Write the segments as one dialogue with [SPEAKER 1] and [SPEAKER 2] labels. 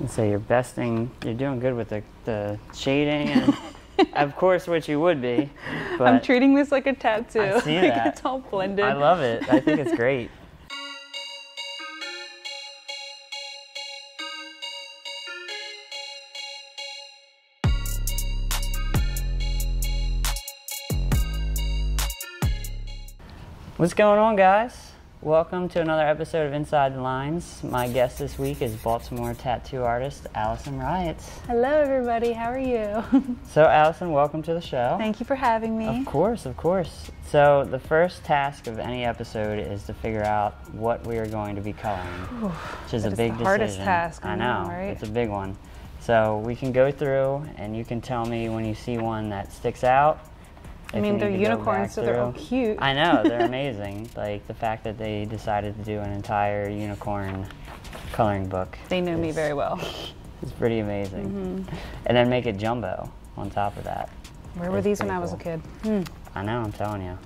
[SPEAKER 1] And so you're doing good with the shading, and of course, which you would be. But
[SPEAKER 2] I'm treating this like a tattoo.
[SPEAKER 1] I see
[SPEAKER 2] like
[SPEAKER 1] that.
[SPEAKER 2] It's all blended.
[SPEAKER 1] I love it. I think it's great. What's going on, guys? Welcome to another episode of Inside the Lines. My guest this week is Baltimore tattoo artist Allisin Riot.
[SPEAKER 2] Hello, everybody. How are you?
[SPEAKER 1] So, Allisin, welcome to the show.
[SPEAKER 2] Thank you for having me.
[SPEAKER 1] Of course, of course. So, the first task of any episode is to figure out what we are going to be coloring, which is a big decision.
[SPEAKER 2] The hardest task.
[SPEAKER 1] I know,
[SPEAKER 2] right?
[SPEAKER 1] It's a big one. So, we can go through, and you can tell me when you see one that sticks out.
[SPEAKER 2] I mean, they're unicorns, so they're all cute.
[SPEAKER 1] I know, they're amazing. Like, the fact that they decided to do an entire unicorn coloring book.
[SPEAKER 2] They know me very well.
[SPEAKER 1] It's pretty amazing. And then make it jumbo on top of that.
[SPEAKER 2] Where were these when I was a kid?
[SPEAKER 1] I know, I'm telling you.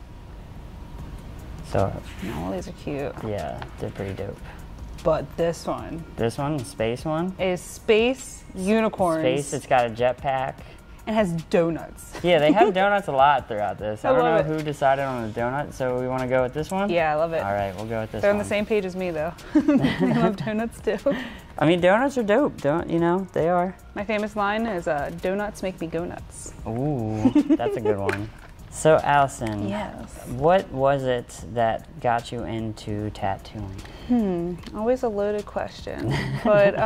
[SPEAKER 1] So,
[SPEAKER 2] all these are cute.
[SPEAKER 1] Yeah, they're pretty dope.
[SPEAKER 2] But this one.
[SPEAKER 1] This one, the space one?
[SPEAKER 2] Is space unicorns.
[SPEAKER 1] Space, it's got a jetpack.
[SPEAKER 2] It has donuts.
[SPEAKER 1] Yeah, they have donuts a lot throughout this. I don't know
[SPEAKER 2] love
[SPEAKER 1] who decided on the donut, so we want to go with this one?
[SPEAKER 2] Yeah, I love it.
[SPEAKER 1] All right, we'll go with this
[SPEAKER 2] They're
[SPEAKER 1] one.
[SPEAKER 2] on the same page as me, though. They love donuts, too.
[SPEAKER 1] I mean, donuts are dope, they are.
[SPEAKER 2] My famous line is, donuts make me go nuts.
[SPEAKER 1] Ooh, that's a good one. So, Allisin,
[SPEAKER 2] yes.
[SPEAKER 1] What was it that got you into tattooing?
[SPEAKER 2] Always a loaded question. But,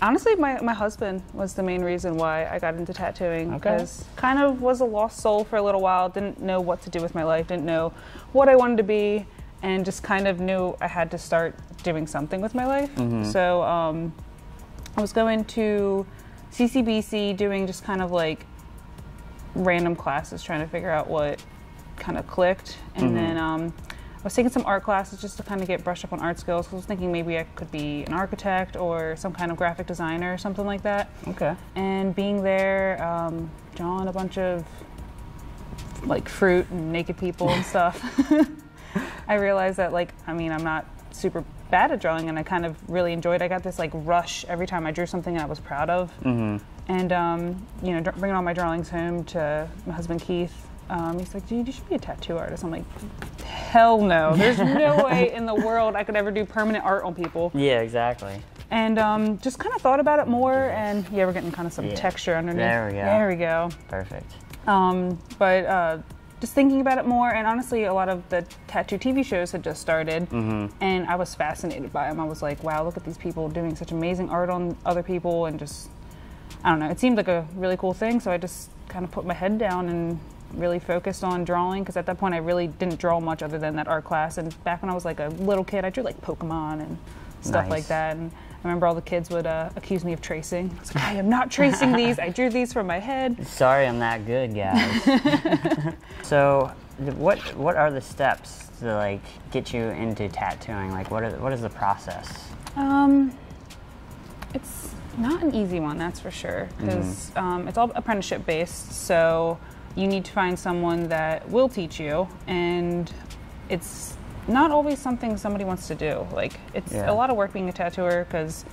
[SPEAKER 2] honestly, my husband was the main reason why I got into tattooing. Because kind of was a lost soul for a little while, didn't know what to do with my life, didn't know what I wanted to be, and just kind of knew I had to start doing something with my life. So I was going to CCBC doing just kind of like random classes, trying to figure out what kind of clicked. And then I was taking some art classes just to kind of get brushed up on art skills. I was thinking maybe I could be an architect or some kind of graphic designer or something like that. And being there, drawing a bunch of like fruit and naked people and stuff, I realized that I'm not super bad at drawing, and I kind of really enjoyed it. I got this like rush every time I drew something I was proud of. And bringing all my drawings home to my husband Keith. He's like, dude, you should be a tattoo artist. I'm like, hell no. There's no way in the world I could ever do permanent art on people.
[SPEAKER 1] Yeah, exactly.
[SPEAKER 2] And just kind of thought about it more, and we're getting kind of some texture underneath.
[SPEAKER 1] There we go.
[SPEAKER 2] Perfect. But just thinking about it more, and honestly, a lot of the tattoo TV shows had just started, and I was fascinated by them. I was like, wow, look at these people doing such amazing art on other people, and just, I don't know, it seemed like a really cool thing, so I just kind of put my head down and really focused on drawing, because at that point I really didn't draw much other than that art class. And back when I was like a little kid, I drew like Pokemon and stuff like that. And I remember all the kids would accuse me of tracing. I was like, I am not tracing these. I drew these from my head.
[SPEAKER 1] Sorry, I'm that good, guys. So, what are the steps to like get you into tattooing? Like, what is the process?
[SPEAKER 2] It's not an easy one, that's for sure, because it's all apprenticeship based. So you need to find someone that will teach you, and it's not always something somebody wants to do. Like, it's a lot of work being a tattooer, because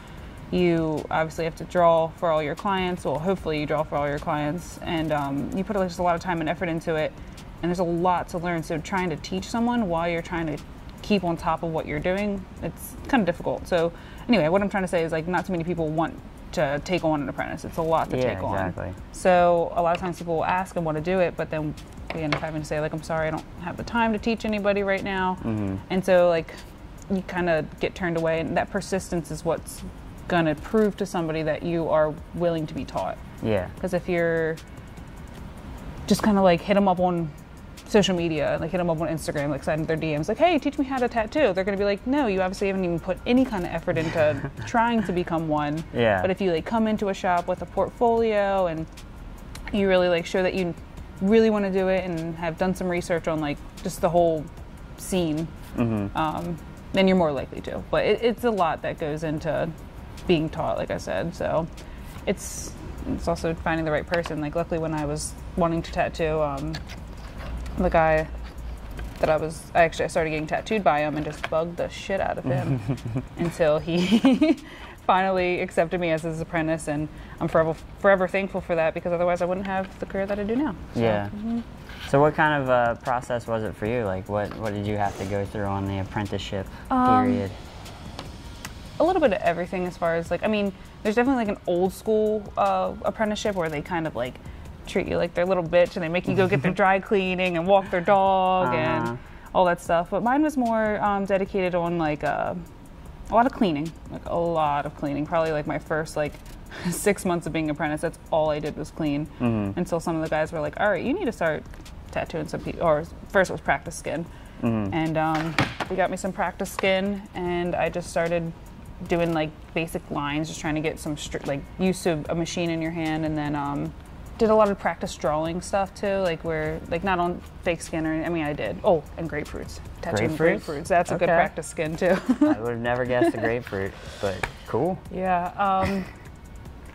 [SPEAKER 2] you obviously have to draw for all your clients. Well, hopefully you draw for all your clients, and you put just a lot of time and effort into it, and there's a lot to learn. So trying to teach someone while you're trying to keep on top of what you're doing, it's kind of difficult. So anyway, what I'm trying to say is, like, not too many people want to take on an apprentice. It's a lot to take on. So a lot of times people will ask and want to do it, but then we end up having to say, like, I'm sorry, I don't have the time to teach anybody right now. And so, like, you kind of get turned away, and that persistence is what's going to prove to somebody that you are willing to be taught. Because if you're just kind of like hit them up on social media, like hit them up on Instagram, like slide in their DMs, like, hey, teach me how to tattoo. They're going to be like, no, you obviously haven't even put any kind of effort into trying to become one. But if you like come into a shop with a portfolio and you really like show that you really want to do it and have done some research on like just the whole scene, then you're more likely to. But it's a lot that goes into being taught, like I said. So it's also finding the right person. Like, luckily when I was wanting to tattoo, the guy that I started getting tattooed by him and just bugged the shit out of him until he finally accepted me as his apprentice, and I'm forever thankful for that, because otherwise I wouldn't have the career that I do now. So,
[SPEAKER 1] yeah. So what kind of process was it for you? Like, what did you have to go through on the apprenticeship period?
[SPEAKER 2] A little bit of everything, as far as like, I mean, there's definitely like an old school apprenticeship where they kind of like treat you like their little bitch, and they make you go get their dry cleaning and walk their dog and all that stuff. But mine was more dedicated on like a lot of cleaning, probably like my first like 6 months of being an apprentice. That's all I did was clean, until some of the guys were like, all right, you need to start tattooing some people. Or first it was practice skin, and they got me some practice skin, and I just started doing like basic lines, just trying to get some use of a machine in your hand, and then did a lot of practice drawing stuff too, like where like not on fake skin or, I mean, I did. Oh, and grapefruits. Tattooing grapefruits. That's a good practice skin too.
[SPEAKER 1] I would have never guessed the grapefruit, but cool.
[SPEAKER 2] Yeah.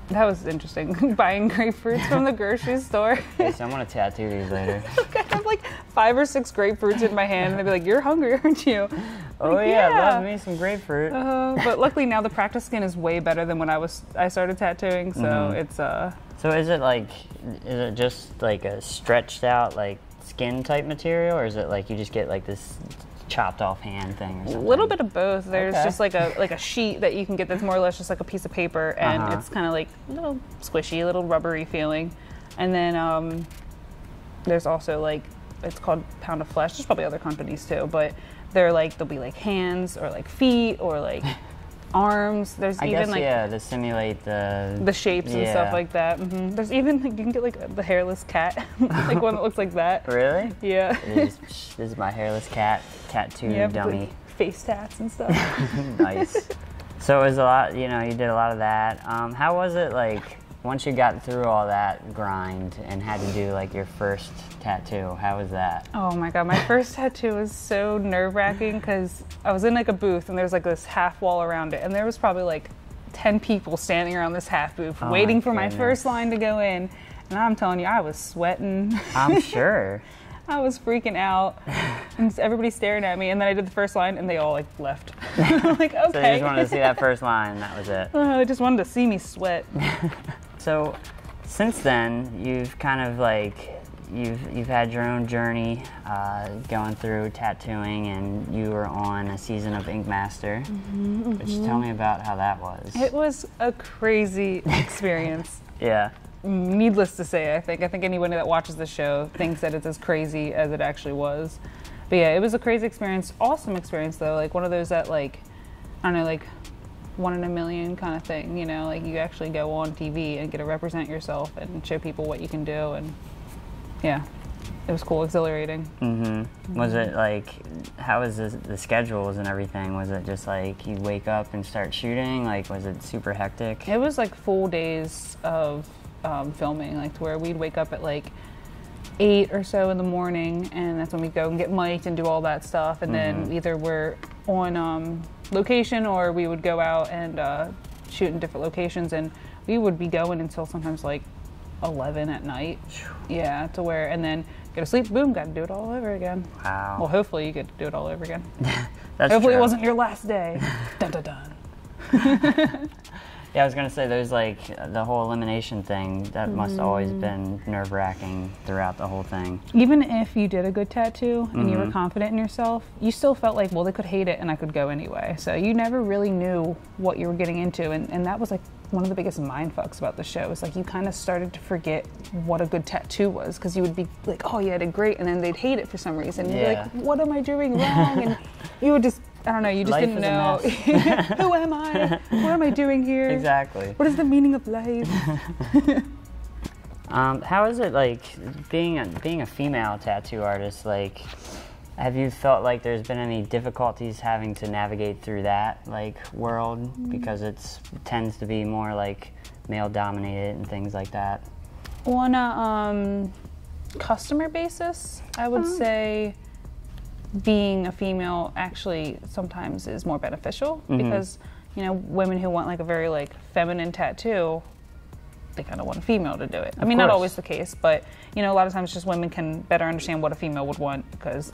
[SPEAKER 2] That was interesting. Buying grapefruits from the grocery store.
[SPEAKER 1] Yes, I'm gonna tattoo these later.
[SPEAKER 2] I have like 5 or 6 grapefruits in my hand, and they'd be like, "You're hungry, aren't you?"
[SPEAKER 1] Oh
[SPEAKER 2] like,
[SPEAKER 1] yeah, love me some grapefruit.
[SPEAKER 2] But luckily now the practice skin is way better than when I started tattooing. So it's
[SPEAKER 1] So is it just like a stretched out like skin type material, or is it like you just get like this chopped off hand thing or something?
[SPEAKER 2] A little bit of both. There's just like a sheet that you can get that's more or less just like a piece of paper, and it's kind of like a little squishy, a little rubbery feeling. And then there's also like, it's called Pound of Flesh. There's probably other companies too, but they'll be like hands or like feet or like arms. There's even like
[SPEAKER 1] to simulate the
[SPEAKER 2] shapes and stuff like that. There's even like, you can get like the hairless cat, like one that looks like that.
[SPEAKER 1] Really?
[SPEAKER 2] Yeah.
[SPEAKER 1] This is my hairless cat tattoo dummy.
[SPEAKER 2] Like face tats and stuff.
[SPEAKER 1] Nice. So it was a lot. You did a lot of that. How was it like once you got through all that grind and had to do like your first tattoo? How was that?
[SPEAKER 2] Oh my god, my first tattoo was so nerve-wracking, because I was in like a booth, and there's like this half wall around it, and there was probably like 10 people standing around this half booth waiting for my first line to go in, and I'm telling you, I was sweating.
[SPEAKER 1] I'm sure.
[SPEAKER 2] I was freaking out, and everybody's staring at me, and then I did the first line, and they all like left. I'm like, okay.
[SPEAKER 1] So you just wanted to see that first line, and that was it.
[SPEAKER 2] They just wanted to see me sweat.
[SPEAKER 1] So since then, you've kind of like you've had your own journey going through tattooing, and you were on a season of Ink Master. Just tell me about how that was.
[SPEAKER 2] It was a crazy experience.
[SPEAKER 1] Yeah.
[SPEAKER 2] Needless to say, I think anyone that watches the show thinks that it's as crazy as it actually was. But yeah, it was a crazy experience. Awesome experience though. Like one of those that like, I don't know, like 1 in a million kind of thing, like you actually go on TV and get to represent yourself and show people what you can do, and yeah, it was cool, exhilarating.
[SPEAKER 1] Was it like, how was the schedules and everything? Was it just like you wake up and start shooting? Like, was it super hectic?
[SPEAKER 2] It was like full days of filming, like to where we'd wake up at like 8 or so in the morning, and that's when we go and get mic'd and do all that stuff, and then either we're on location or we would go out and shoot in different locations, and we would be going until sometimes like 11 at night. Yeah, to where, and then go to sleep, boom, got to do it all over again.
[SPEAKER 1] Wow.
[SPEAKER 2] Well, hopefully you get to do it all over again.
[SPEAKER 1] That's
[SPEAKER 2] hopefully
[SPEAKER 1] true.
[SPEAKER 2] It wasn't your last day. Dun dun dun.
[SPEAKER 1] Yeah, I was gonna say there's like the whole elimination thing that must always been nerve-wracking throughout the whole thing.
[SPEAKER 2] Even if you did a good tattoo and you were confident in yourself, you still felt like, well, they could hate it and I could go anyway. So you never really knew what you were getting into, and that was like one of the biggest mind fucks about the show. Is like you kind of started to forget what a good tattoo was, because you would be like, oh yeah, I did great, and then they'd hate it for some reason. You'd be like, what am I doing wrong? And you would just, I don't know, you just
[SPEAKER 1] Life
[SPEAKER 2] didn't
[SPEAKER 1] is a
[SPEAKER 2] know.
[SPEAKER 1] mess.
[SPEAKER 2] Who am I? What am I doing here?
[SPEAKER 1] Exactly.
[SPEAKER 2] What is the meaning of life?
[SPEAKER 1] How is it like being a female tattoo artist? Like, have you felt like there's been any difficulties having to navigate through that like world, because it tends to be more like male dominated and things like that?
[SPEAKER 2] On a customer basis, I would say being a female actually sometimes is more beneficial, because women who want like a very like feminine tattoo, they kind of want a female to do it. I mean, not always the case, but a lot of times just women can better understand what a female would want, because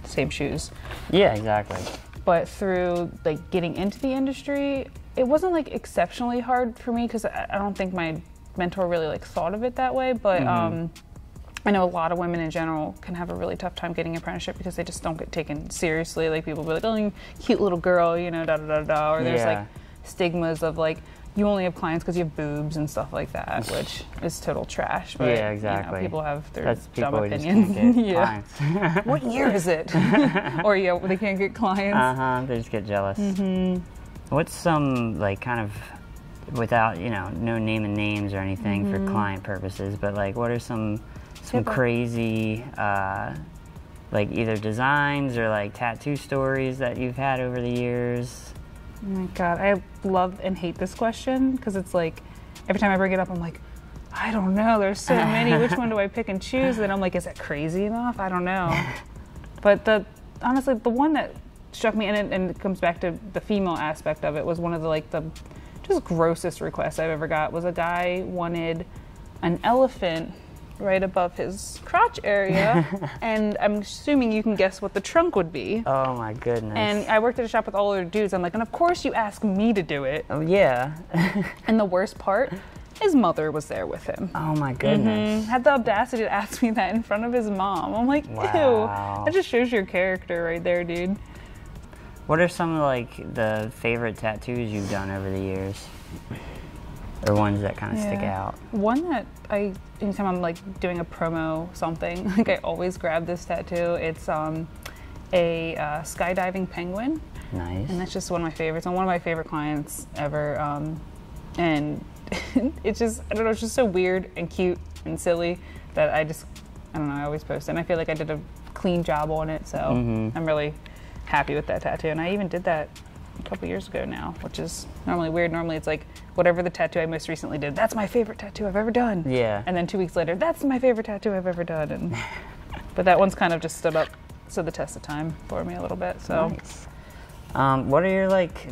[SPEAKER 2] same shoes.
[SPEAKER 1] Yeah, exactly.
[SPEAKER 2] But through like getting into the industry, it wasn't like exceptionally hard for me because I don't think my mentor really like thought of it that way, but I know a lot of women in general can have a really tough time getting an apprenticeship because they just don't get taken seriously. Like people be like, oh, you cute little girl, you know, da da da da, or there's like stigmas of like you only have clients because you have boobs and stuff like that, which is total trash. But,
[SPEAKER 1] yeah, exactly.
[SPEAKER 2] You know, people have their dumb
[SPEAKER 1] opinions.
[SPEAKER 2] Yeah. What year is it? Or they can't get clients.
[SPEAKER 1] They just get jealous. What's some like kind of, without no naming names or anything for client purposes, but like what are some crazy like either designs or like tattoo stories that you've had over the years?
[SPEAKER 2] Oh my God, I love and hate this question because it's like every time I bring it up, I'm like, I don't know. There's so many. Which one do I pick and choose? And I'm like, is that crazy enough? I don't know. But honestly, the one that struck me, and it comes back to the female aspect of it, was one of the just grossest requests I've ever got. Was a guy wanted an elephant right above his crotch area, and I'm assuming you can guess what the trunk would be.
[SPEAKER 1] Oh my goodness.
[SPEAKER 2] And I worked at a shop with all other dudes. I'm like, and of course you ask me to do it.
[SPEAKER 1] Oh yeah.
[SPEAKER 2] And the worst part, his mother was there with him.
[SPEAKER 1] Oh my goodness.
[SPEAKER 2] Had the audacity to ask me that in front of his mom. I'm like,
[SPEAKER 1] wow.
[SPEAKER 2] Ew. That just shows your character right there, dude.
[SPEAKER 1] What are some of like the favorite tattoos you've done over the years? Or ones that kind of stick out? One that
[SPEAKER 2] anytime I'm like doing a promo something, like I always grab this tattoo. It's a skydiving penguin.
[SPEAKER 1] Nice.
[SPEAKER 2] And that's just one of my favorites, and one of my favorite clients ever. And it's just, I don't know, it's just so weird and cute and silly that I don't know, I always post it. And I feel like I did a clean job on it, so I'm really happy with that tattoo. And I even did that a couple years ago now, which is normally weird. Normally it's like whatever the tattoo I most recently did, that's my favorite tattoo I've ever done.
[SPEAKER 1] Yeah.
[SPEAKER 2] And then 2 weeks later, that's my favorite tattoo I've ever done. And but that one's kind of just stood the test of time for me a little bit. So
[SPEAKER 1] nice. What are your like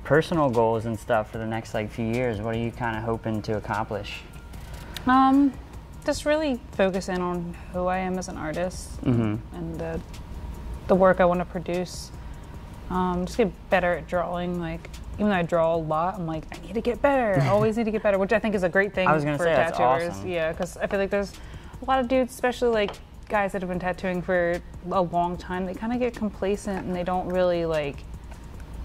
[SPEAKER 1] personal goals and stuff for the next like few years? What are you kind of hoping to accomplish?
[SPEAKER 2] Just really focus in on who I am as an artist and the work I want to produce. Just get better at drawing. Like, even though I draw a lot, I'm like, I need to get better. I always need to get better, which I think is a great thing for tattooers.
[SPEAKER 1] That's awesome.
[SPEAKER 2] Yeah, because I feel like there's a lot of dudes, especially like guys that have been tattooing for a long time, they kind of get complacent and they don't really like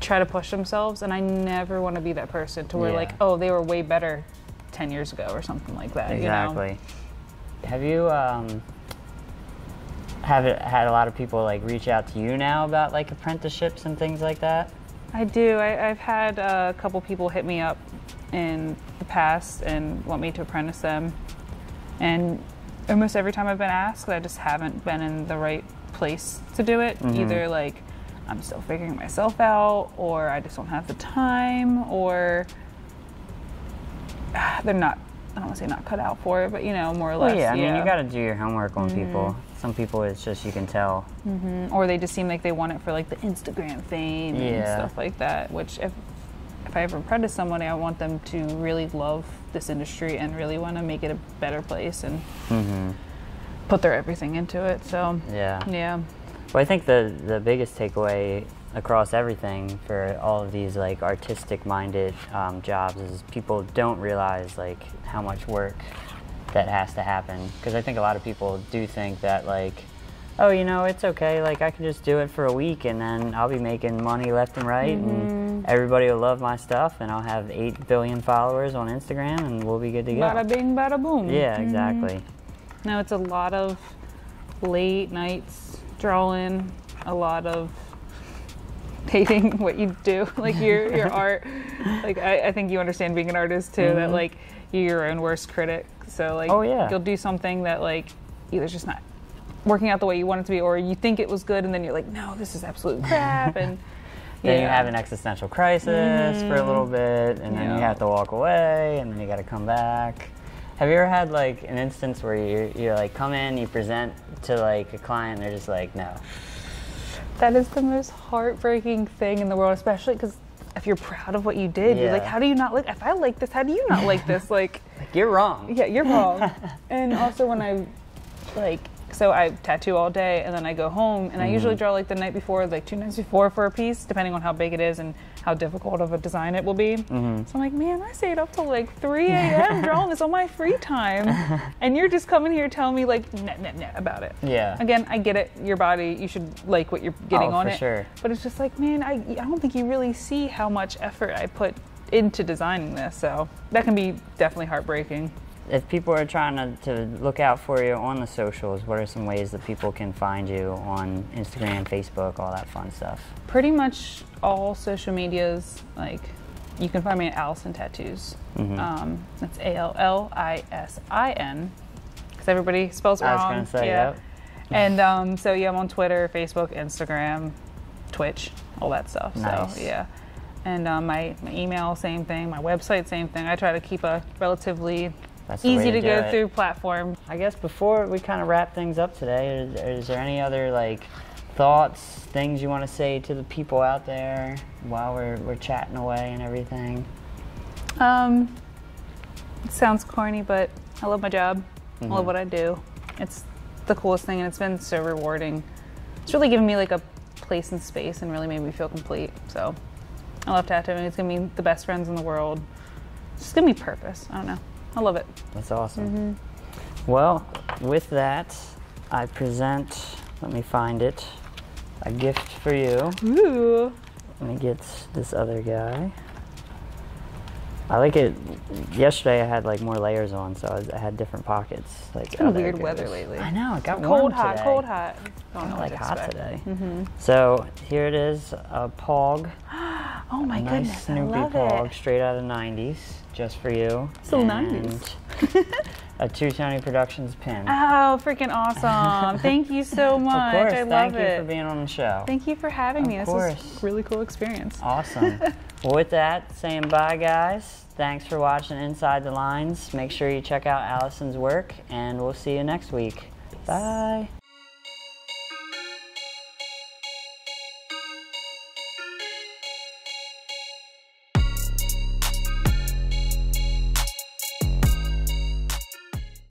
[SPEAKER 2] try to push themselves. And I never want to be that person to where like, oh, they were way better 10 years ago or something like that.
[SPEAKER 1] Exactly.
[SPEAKER 2] You know?
[SPEAKER 1] Have you had a lot of people like reach out to you now about like apprenticeships and things like that?
[SPEAKER 2] I do. I've had a couple people hit me up in the past and want me to apprentice them. And almost every time I've been asked, I just haven't been in the right place to do it. Either like I'm still figuring myself out, or I just don't have the time, or they're not, I don't want to say not cut out for it, but more or less.
[SPEAKER 1] Well, yeah, I mean, you got to do your homework on people. Some people, it's just, you can tell.
[SPEAKER 2] Or they just seem like they want it for like the Instagram fame and stuff like that, which if I ever apprentice somebody, I want them to really love this industry and really want to make it a better place and put their everything into it. So yeah.
[SPEAKER 1] Well, I think the biggest takeaway across everything for all of these like artistic minded jobs is people don't realize like how much work that has to happen, because I think a lot of people do think that like, oh, it's okay, like I can just do it for a week and then I'll be making money left and right and everybody will love my stuff and I'll have 8 billion followers on Instagram and we'll be good to go.
[SPEAKER 2] Bada bing, bada boom.
[SPEAKER 1] Yeah, exactly.
[SPEAKER 2] No, it's a lot of late nights drawing, a lot of hating what you do, like your art. Like I think you understand being an artist too, that like you're your own worst critic. So like you'll do something that like either it's just not working out the way you want it to be, or you think it was good and then you're like, no, this is absolute crap. And
[SPEAKER 1] then you have an existential crisis for a little bit, and then you have to walk away, and then you got to come back. Have you ever had like an instance where you're like come in, you present to like a client, and they're just like, no?
[SPEAKER 2] That is the most heartbreaking thing in the world, especially because if you're proud of what you did, you're like, how do you not like? If I like this, how do you not like this? Like
[SPEAKER 1] you're wrong.
[SPEAKER 2] Yeah, you're wrong. And also when I so I tattoo all day and then I go home and I usually draw like the night before, like 2 nights before for a piece, depending on how big it is and how difficult of a design it will be.
[SPEAKER 1] Mm-hmm.
[SPEAKER 2] So I'm like, man, I stayed up till like 3 a.m. drawing this on my free time, and you're just coming here telling me like nah about it.
[SPEAKER 1] Yeah.
[SPEAKER 2] Again, I get it. Your body, you should like what you're getting on
[SPEAKER 1] for
[SPEAKER 2] it.
[SPEAKER 1] Sure.
[SPEAKER 2] But it's just like, man, I don't think you really see how much effort I put into designing this. So that can be definitely heartbreaking.
[SPEAKER 1] If people are trying to look out for you on the socials, what are some ways that people can find you on Instagram, Facebook, all that fun stuff?
[SPEAKER 2] Pretty much all social medias. Like, you can find me at Allisin Tattoos.
[SPEAKER 1] Mm-hmm.
[SPEAKER 2] That's Allisin, because everybody spells it wrong.
[SPEAKER 1] I was going to say, yep.
[SPEAKER 2] And so yeah, I'm on Twitter, Facebook, Instagram, Twitch, all that stuff.
[SPEAKER 1] Nice.
[SPEAKER 2] So yeah. And my email, same thing. My website, same thing. I try to keep a relatively easy to go through platform.
[SPEAKER 1] I guess before we kind of wrap things up today, is there any other like thoughts, things you want to say to the people out there while we're chatting away and everything?
[SPEAKER 2] It sounds corny, but I love my job.
[SPEAKER 1] Mm-hmm.
[SPEAKER 2] I love what I do. It's the coolest thing, and it's been so rewarding. It's really given me like a place and space and really made me feel complete. So I love tattooing. It's given me the best friends in the world. It's just given me purpose. I don't know. I love it.
[SPEAKER 1] That's awesome.
[SPEAKER 2] Mm-hmm.
[SPEAKER 1] Well, with that, I present, let me find it, a gift for you.
[SPEAKER 2] Ooh.
[SPEAKER 1] Let me get this other guy. I like it. Yesterday I had like more layers on, so I had different pockets. Like,
[SPEAKER 2] it's been weird weather lately.
[SPEAKER 1] I know, it got
[SPEAKER 2] cold,
[SPEAKER 1] warm
[SPEAKER 2] hot,
[SPEAKER 1] today.
[SPEAKER 2] cold, hot.
[SPEAKER 1] Don't know like hot today.
[SPEAKER 2] Mm-hmm.
[SPEAKER 1] So here it is, a Pog.
[SPEAKER 2] Oh my
[SPEAKER 1] nice
[SPEAKER 2] goodness,
[SPEAKER 1] Snoopy
[SPEAKER 2] I love
[SPEAKER 1] Pog,
[SPEAKER 2] it.
[SPEAKER 1] straight out of the 90s, just for you.
[SPEAKER 2] Still
[SPEAKER 1] and
[SPEAKER 2] 90s.
[SPEAKER 1] a Two Tony Productions pin.
[SPEAKER 2] Oh, freaking awesome. Thank you so much.
[SPEAKER 1] Of course,
[SPEAKER 2] I love
[SPEAKER 1] thank you
[SPEAKER 2] it.
[SPEAKER 1] for being on the show.
[SPEAKER 2] Thank you for having me.
[SPEAKER 1] Of
[SPEAKER 2] This
[SPEAKER 1] course.
[SPEAKER 2] is a really cool experience.
[SPEAKER 1] Awesome. Well, with that, saying bye, guys. Thanks for watching Inside the Lines. Make sure you check out Allison's work, and we'll see you next week. Bye.